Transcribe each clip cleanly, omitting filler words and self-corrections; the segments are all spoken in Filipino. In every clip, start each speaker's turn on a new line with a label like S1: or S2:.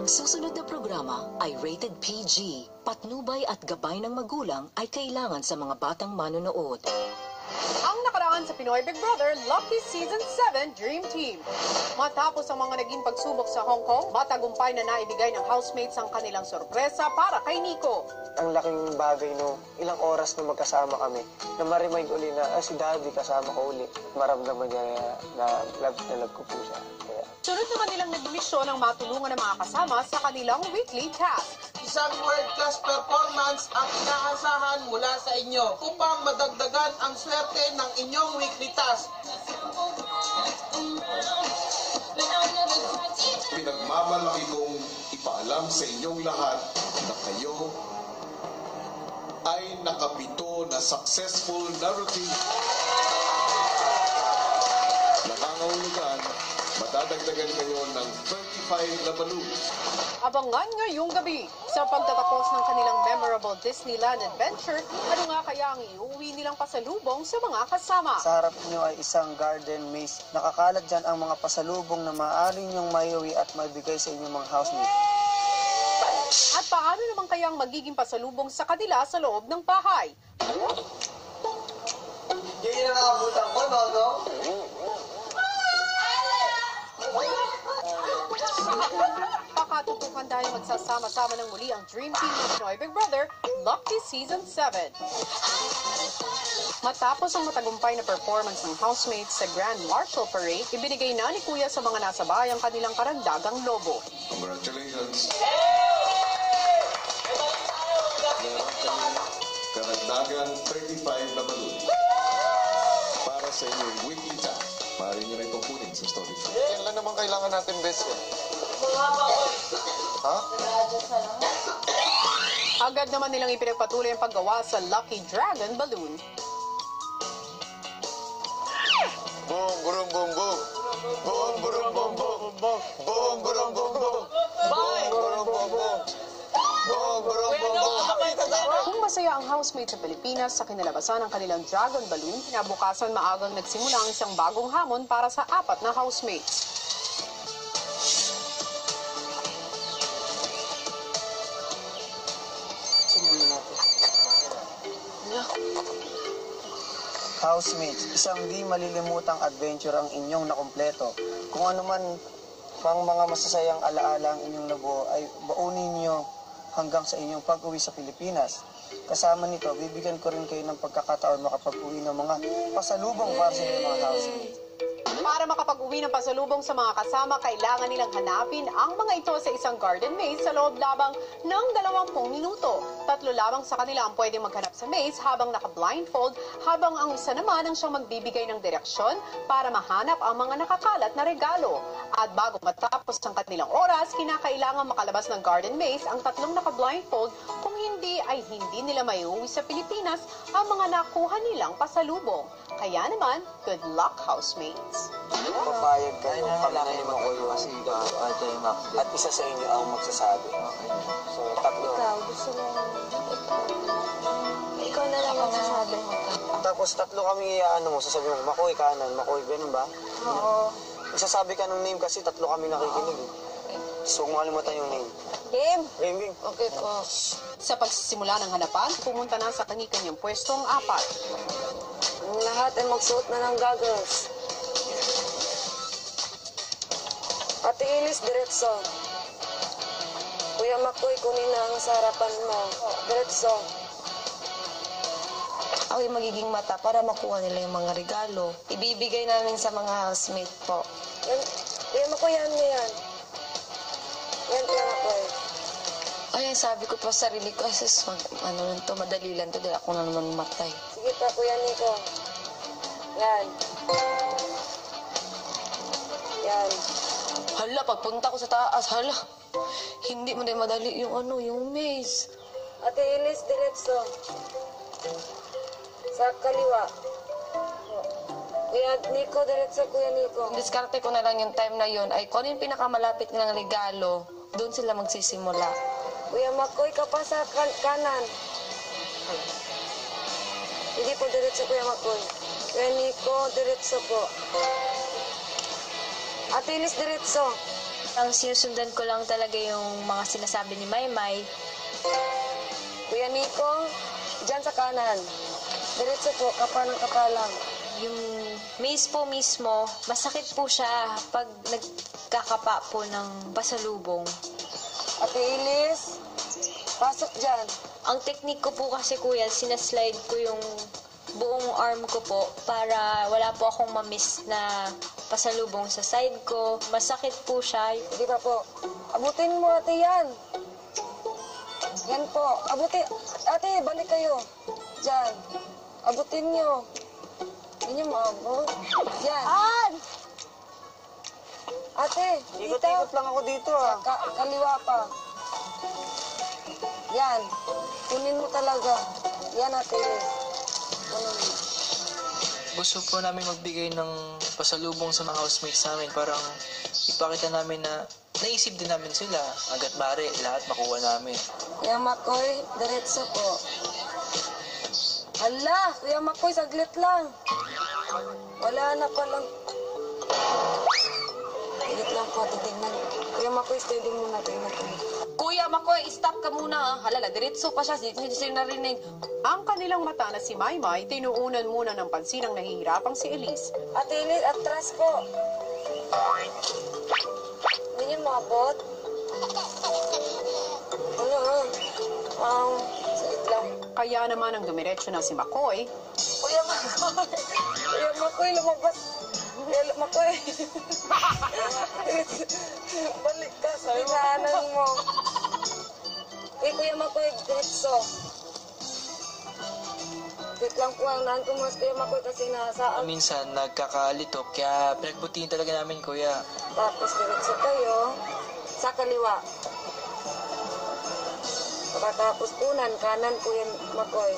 S1: Ang susunod na programa ay rated PG. Patnubay at gabay ng magulang ay kailangan sa mga batang manonood.
S2: Ang nakaraan sa Pinoy Big Brother Lucky Season 7 Dream Team. Matapos ang mga naging pagsubok sa Hong Kong, matagumpay na naibigay ng housemates ang kanilang sorpresa para kay Nico.
S3: Ang laking bagay no, ilang oras na magkasama kami, na ma-remind uli na si Daddy kasama ko uli. Maramdaman niya na love ko po siya. Kaya.
S2: Sunod na kanilang nagmisyon ang matulungan ng mga kasama sa kanilang weekly task.
S4: Isang world-class performance ang inaasahan mula sa inyo upang madagdagan ang swerte ng inyong weekly task.
S5: Pinagmamalaki kong ipaalam sa inyong lahat na kayo ay nakapito na successful narrative. Nakangahulugan, madadagdagan kayo ng 35 na balloon.
S2: Abangan ngayong gabi sa pagtatapos ng kanilang memorable Disneyland adventure, ano nga kaya ang iuwi nilang pasalubong sa mga kasama.
S3: Sa harap niyo ay isang garden maze. Nakakalat dyan ang mga pasalubong na maaari niyong maiuwi at maibigay sa inyong mga housemates.
S2: At paano naman kayang magiging pasalubong sa kanila sa loob ng bahay?
S4: Yan yung nakabutan ko, no?
S2: Pakatutukan dahil magsasama-sama ng muli ang Dream Team ng Pinoy Big Brother Lucky Season 7. Matapos ang matagumpay na performance ng housemates sa Grand Marshal Parade, ibinigay na ni Kuya sa mga nasa bahay ang kanilang karagdagang lobo.
S5: Congratulations! Karagdagan 35 na balloon para sa inyong weekly task. Maaari nyo na itong kunin sa story.
S6: Yan lang naman kailangan natin, best. Ha?
S2: Agad naman nilang ipinagpatuloy ang paggawa sa Lucky Dragon Balloon.
S6: Boom, boom, boom, boom. Boom, boom, boom, boom. Boom, boom, boom, boom. Boom, boom, boom, boom. Boom, boom, boom, boom.
S2: Kung masaya ang housemates sa Pilipinas sa kinalabasan ng kanilang Dragon Balloon, kinabukasan maagang nagsimula ang isang bagong hamon para sa 4 na housemates.
S3: Housemates, isang di malilimutang adventure ang inyong nakumpleto. Kung ano man pang mga masasayang alaala ang inyong nabuo ay baunin niyo hanggang sa inyong pag-uwi sa Pilipinas. Kasama nito, bibigyan ko rin kayo ng pagkakataon makapag-uwi ng mga pasalubong para sa inyong mga housemates.
S2: Para makapag-uwi ng pasalubong sa mga kasama, kailangan nilang hanapin ang mga ito sa isang garden maze sa loob lamang ng 20 minuto. 3 lamang sa kanila ang pwedeng maghanap sa maze habang naka-blindfold, habang ang isa naman ang siyang magbibigay ng direksyon para mahanap ang mga nakakalat na regalo. At bago matapos ang kanilang oras, kinakailangan makalabas ng garden maze ang 3 naka-blindfold, kung hindi ay hindi nila maiuwi sa Pilipinas ang mga nakuha nilang pasalubong. Kaya naman, good luck, housemates!
S3: Papayag kayo pag mo ko kasi at isa sa inyo ang magsasabi. So, 3.
S7: Ikaw, gusto mo. Ikaw na lang magsasabi.
S3: Tapos 3 kami mo, sasabi mo, Makoy kanan, Makoy, ganun ba?
S7: Oo.
S3: Isasabi ka ng name kasi 3 kami nakikinig. So, kung makalimutan yung name.
S7: Game!
S3: Game.
S7: Okay po.
S2: Sa pagsisimula ng hanapan, pumunta na sa kani-kanyang pwesto ang 4.
S7: Ang lahat ay magsuot na ng goggles. Ate Ilis, diretso. Kuya Makoy, kunin na ang sa harapan mo. Diretso. Ako yung magiging mata para makuha nila yung mga regalo. Ibibigay namin sa mga housemate po. Yan, Kuya Makoy, yan niya yan. Yan, Kuya Makoy. Ay, sabi ko pa sa sarili ko, ano lang to, madali lang to, dahil ako na naman matay. Sige pa, Kuya Nico. Yan. Yan. Hala, pagpunta ko sa taas, hala. Hindi mo na madali yung yung maze. Ate Ilis, diretso. Sa kaliwa. Kuya Nico, diretso, Kuya Nico. Diskarte ko na lang yung time na yun, ay kung ano yung pinakamalapit ng regalo, doon sila magsisimula. Kuya Makoy, ka pa sa kanan. Hindi po, diretso, Kuya Makoy. Kuya Nico, diretso po. Ate Ilis, diretso.
S8: Ang sinusundan ko lang talaga yung mga sinasabi ni Maymay.
S7: Kuya Nico, dyan sa kanan. Diretso po, kapa ng kapa lang.
S8: Yung maze po mismo, masakit po siya pag nagkakapa po ng pasalubong.
S7: Ate Ilis, pasok dyan.
S8: Ang technique ko po kasi kuya, sinaslide ko yung buong arm ko po para wala po akong mamiss na pasalubong sa side ko. Masakit po siya.
S7: Hindi pa po. Abutin mo ate yan. Yan po. Abutin. Ate, balik kayo. Dyan. Abutin nyo. Hindi nyo maabot. Yan. Ate, dito.
S3: Ikot-ikot lang ako dito
S7: Kaliwa pa. Yan. Kunin mo talaga. Yan ate. Kunin mo.
S9: Gusto po namin magbigay ng pasalubong sa mga housemates namin. Parang ipakita namin na naisip din namin sila. Hanggat maaari, lahat makuha namin.
S7: Kuya Makoy, diretso po. Hala, Kuya Makoy, saglit lang. Wala na palang. Saglit lang po, titignan. Kuya Makoy, steady muna. Kuya Makoy, stop ka muna. Halala, diretso pa siya. Hindi siya narinig.
S2: Ang kanilang mata na si Maymay, tinuunan muna ng pansin ang nahihirapang si Elise.
S7: Ate Ilis, atras po. Hindi niyo maabot? Saglit lang.
S2: Kaya naman ang dumiretso na si Makoy,
S7: Kuya Makoy! Kuya Makoy, lumabas! Kuya Makoy! Balik ka sa pinaanan mo. Kuya Makoy, diretso. Wait lang po ang naan ko mas Kuya Makoy kasi nasaan.
S9: Minsan, nagkakalito. Kaya pinagbutihin talaga namin, kuya.
S7: Tapos diretso kayo sa kaliwa. Pagkatapos unan, kanan Kuya Makoy.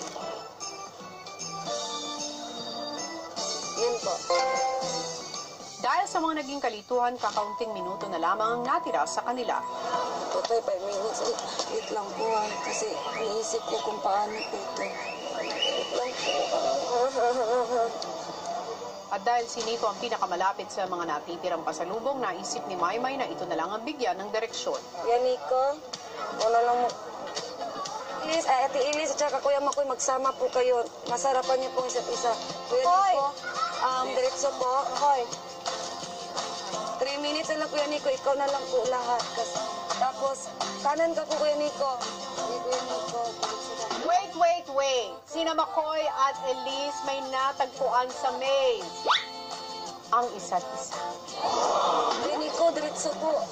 S7: Yun po.
S2: dahil sa mga naging kalituhan, kakaunting minuto na lamang ang natira sa kanila.
S7: Totoy, 5 minutes. Wait lang po kasi iniisip ko kung paano po ito. Wait lang po.
S2: At dahil si Nico ang pinakamalapit sa mga natitirang pasalubong, naisip ni Maymay na ito na lang ang bigyan ng direksyon.
S7: Yan, Nico. Una lang mo. Ate Ilis at saka Kuya Makoy, magsama po kayo. Masarapan niyo po isa't isa. Kuya Nico, diretso po. Hoy. 3 minutes na lang, Kuya Nico. Ikaw na lang po lahat. Tapos, kanan ka po, Kuya Nico. Kuya Nico.
S2: Wait! Sina Makoy at Elise may natagpuan sa maze. Ang isa't isa.
S7: Kuya Nico, diretso po.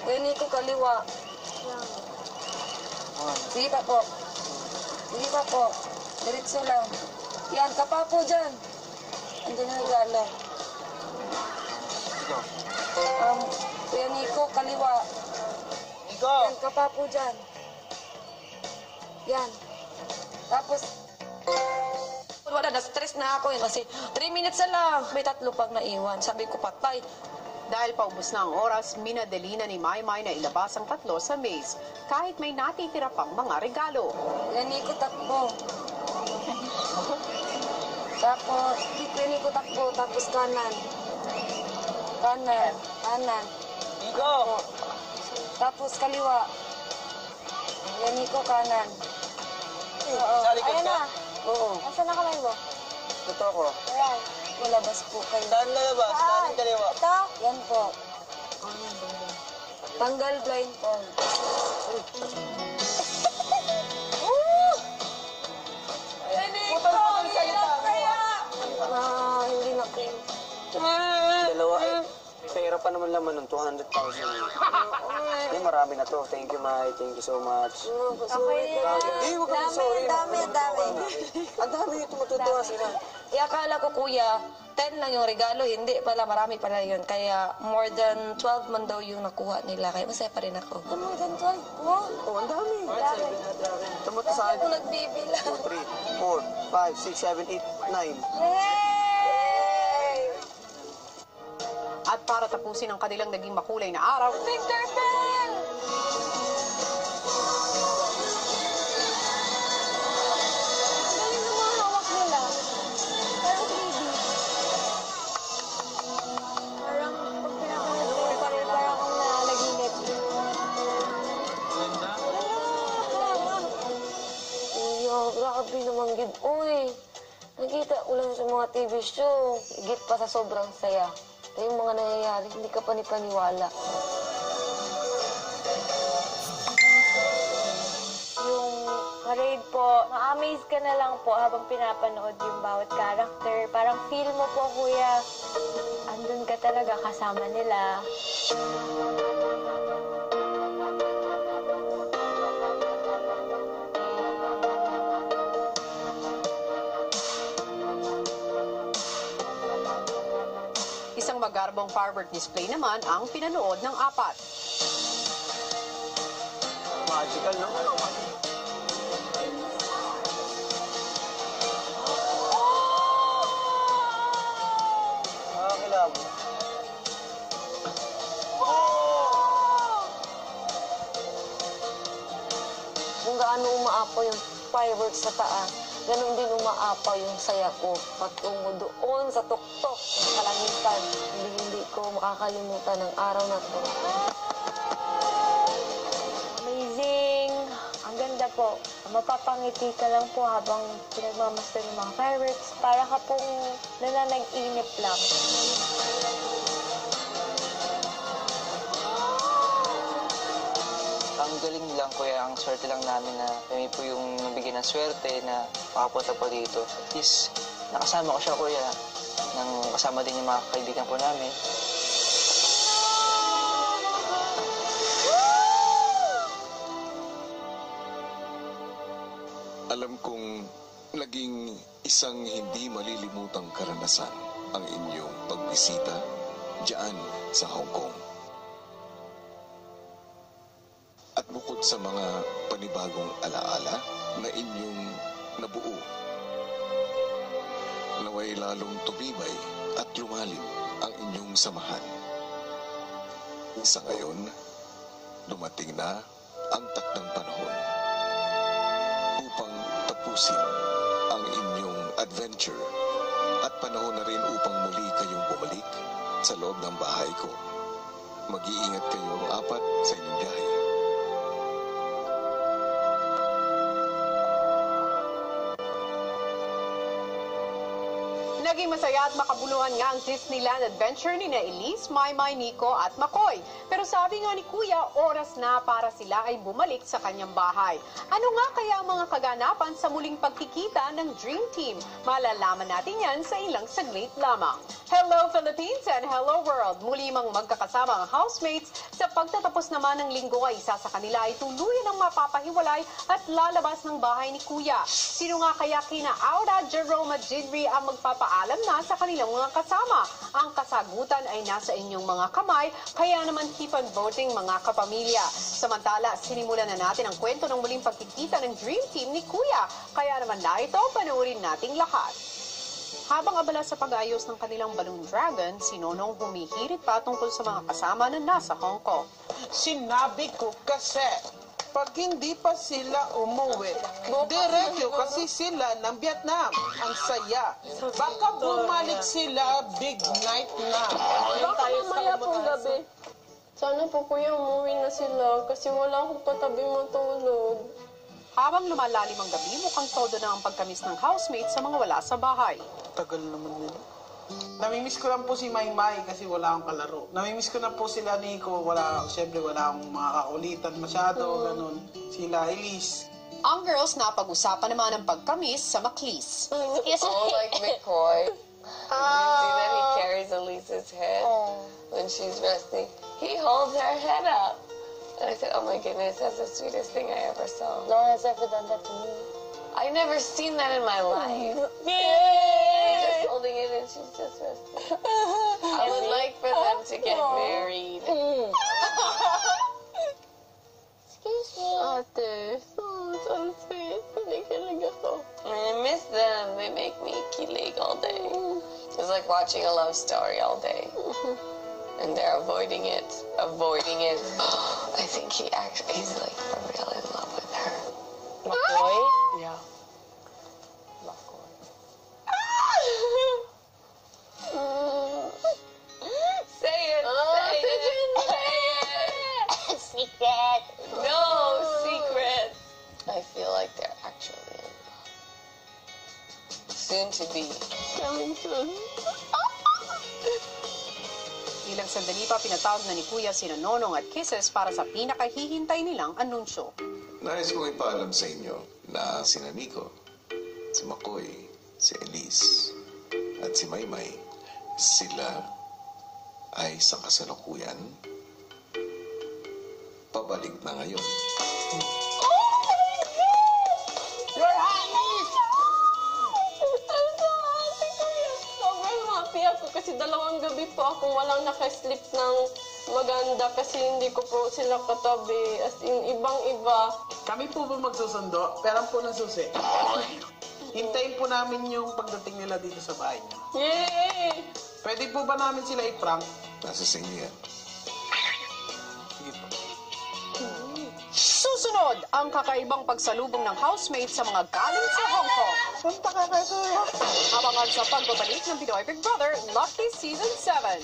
S7: Kuya Nico, kaliwa. Sige pa po. Diretso lang. Yan, kapa po dyan. Andun na regalo. Kuya Nico, kaliwa.
S3: Nico!
S7: Yan, kapa po dyan. Yan. Tapos, wala, na-stress na ako yun kasi 3 minutes na lang. May 3 pang naiwan. Sabi ko, patay.
S2: Dahil paubos na ang oras, minadali na ni Maymay na ilabas ang 3 sa maze, kahit may natitira pang mga regalo.
S7: Yan, Nico, takbo. Tapos, Kuya Nico, takbo. Tapos kanan. Kanan.
S3: Nico!
S7: Tapos kaliwa. Yan, Nico, kanan.
S3: Sa likod
S7: Ayan
S3: ka?
S7: na. Oo. Nasaan na kamay mo?
S3: Ito ko.
S7: Ayan. Malabas po kayo.
S3: Saan lalabas? Saan kaliwa?
S7: Ito? Yan po. Tanggal blindfold. Yan, Nico! Hirap kaya! Hindi na kayo.
S3: Dalawa. Pera pa naman laman ng 200,000. Hindi, marami na to. Thank you, Mai. Thank you so much.
S7: Okay.
S3: Huwag kang sorry.
S7: Dami.
S3: Ang dami ito matutuwa sila.
S7: Akala ko, kuya, 10 lang yung regalo. Hindi pala, marami pala yun. Kaya more than 12 man daw yung nakuha nila. Kaya masaya pa rin ako. More than 12?
S3: Oh, ang dami. Tumata sa
S7: Ako nagbibilang.
S3: 3, 4, 5, 6, 7, 8, 9.
S7: Yay!
S2: At para tapusin ang kanilang naging makulay na araw,
S7: Finger pen! Galing ng mga hawak nila. Parang 3D. Parang pag pinapanood ko, parang Grabe naman gid, uy. Nakita ko lang sa mga TV show. Higit pa sa sobrang saya. Kaya yung mga nangyayari, hindi ka panipaniwala.
S8: Yung parade po, ma-amaze ka na lang po habang pinapanood yung bawat character. Parang feel mo po, kuya, andun ka talaga kasama nila.
S2: Isang magarbong firework display naman ang pinanood ng apat.
S3: Magical, no? Nakakilab.
S7: Kung gaano umaapaw yung fireworks sa taas, ganun din umaapaw yung saya ko patungo doon sa tuktok ng kalangitan. Hindi ko makakalimutan ng araw na to.
S8: Amazing! Ang ganda po. Mapapangiti ka lang po habang pinagmamasdan yung mga fireworks. Para ka pong nananag-inip lang.
S9: Ang galing lang, kuya. Ang swerte lang namin na kami po yung nabigyan ng swerte na makapunta po dito. At least, nakasama ko siya, kuya. Nang kasama din yung mga kaibigan po namin.
S5: Alam kong naging isang hindi malilimutang karanasan ang inyong pagbisita diyan sa Hong Kong. At bukod sa mga panibagong alaala na inyong nabuo, naway lalong tumibay at lumalim ang inyong samahan. Sa ngayon, dumating na ang takdang panahon upang tapusin ang inyong adventure at panahon na rin upang muli kayong bumalik sa loob ng bahay ko. Mag-iingat kayong apat sa inyong biyahe.
S2: Naging masaya at makabuluhan nga ang Disneyland adventure ni na Elise, Maymay, Nico at Makoy. Pero sabi nga ni Kuya, oras na para sila ay bumalik sa kanyang bahay. Ano nga kaya ang mga kaganapan sa muling pagkikita ng Dream Team? Malalaman natin yan sa ilang saglit lamang. Hello Philippines and hello world! Muli mang magkakasama ang housemates. Sa pagtatapos naman ng linggo ay isa sa kanila ay tuluyan ang mapapahiwalay at lalabas ng bahay ni Kuya. Sino nga kaya kina Aura, Jerome at Jidri ang magpapaalam na sa kanilang mga kasama? Ang kasagutan ay nasa inyong mga kamay, kaya naman keep on voting mga kapamilya. Samantala, sinimulan na natin ang kwento ng muling pagkikita ng Dream Team ni Kuya. Kaya naman narito, panoorin nating lahat. Habang abala sa pag-ayos ng kanilang balloon dragon, si Nonong humihirit pa tungkol sa mga kasama na nasa Hong Kong.
S4: Sinabi ko kasi, pag hindi pa sila umuwi, diretso kasi sila ng Vietnam. Ang saya. Baka bumalik sila big night na.
S10: Baka mamaya pong gabi. Sana po kuya umuwi na sila kasi wala akong katabing matulog.
S2: Habang lumalalim ang gabi, mukhang todo na ang pagkamis ng housemates sa mga wala sa bahay.
S4: Tagal naman nila. Namimiss ko lang po si Maymay kasi wala akong kalaro. Namimiss ko na po sila Nico. Siyempre wala akong mga kaulitan masyado. Ganun. Sila Elise.
S2: Ang girls na pag-usapan naman ang pagkamis sa Maclis.
S7: Oh, like McCoy. You see that he carries Elise's head when she's resting. He holds her head up. And I said, oh my goodness, that's the sweetest thing I ever saw. No one has ever done that to me. I've never seen that in my life. Yay! Just holding it and she's just resting. I would like for them to get married. Excuse me. Ate, so sweet. Kinikilig ako. I miss them. They make me kilig all day. It's like watching a love story all day. And they're avoiding it. I think he's like for real in love with her. McCoy? Yeah. McCoy. Say it, say it. Secret. No, secret. I feel like they're actually in love. Yun si B.
S2: Ilang sandali pa pinatawag na ni Kuya sina Nonong at Kisses para sa pinakahihintay nilang anunsyo.
S5: Nais kong ipaalam sa inyo na sina Nico, si Makoy, si Elise, at si Maymay, sila ay sa kasalukuyan pabalik na ngayon.
S10: Sobrang happy ako kasi 2 gabi po akong walang nakasleep ng maganda kasi hindi ko po sila katabi. As in, ibang-iba.
S4: Kami po ba magsusundo? Perang po ng susi. Hintayin po namin yung pagdating nila dito sa bahay niyo.
S10: Yay!
S4: Pwede po ba namin sila i-prank?
S5: Nasa sa inyo yan.
S4: Sige po.
S2: Susunod, ang kakaibang pagsalubong ng housemate sa mga galing sa Hong Kong.
S3: Punta ka kay Kuya.
S2: Abangan sa pagbabalik ng Pinoy Big Brother Lucky Season 7.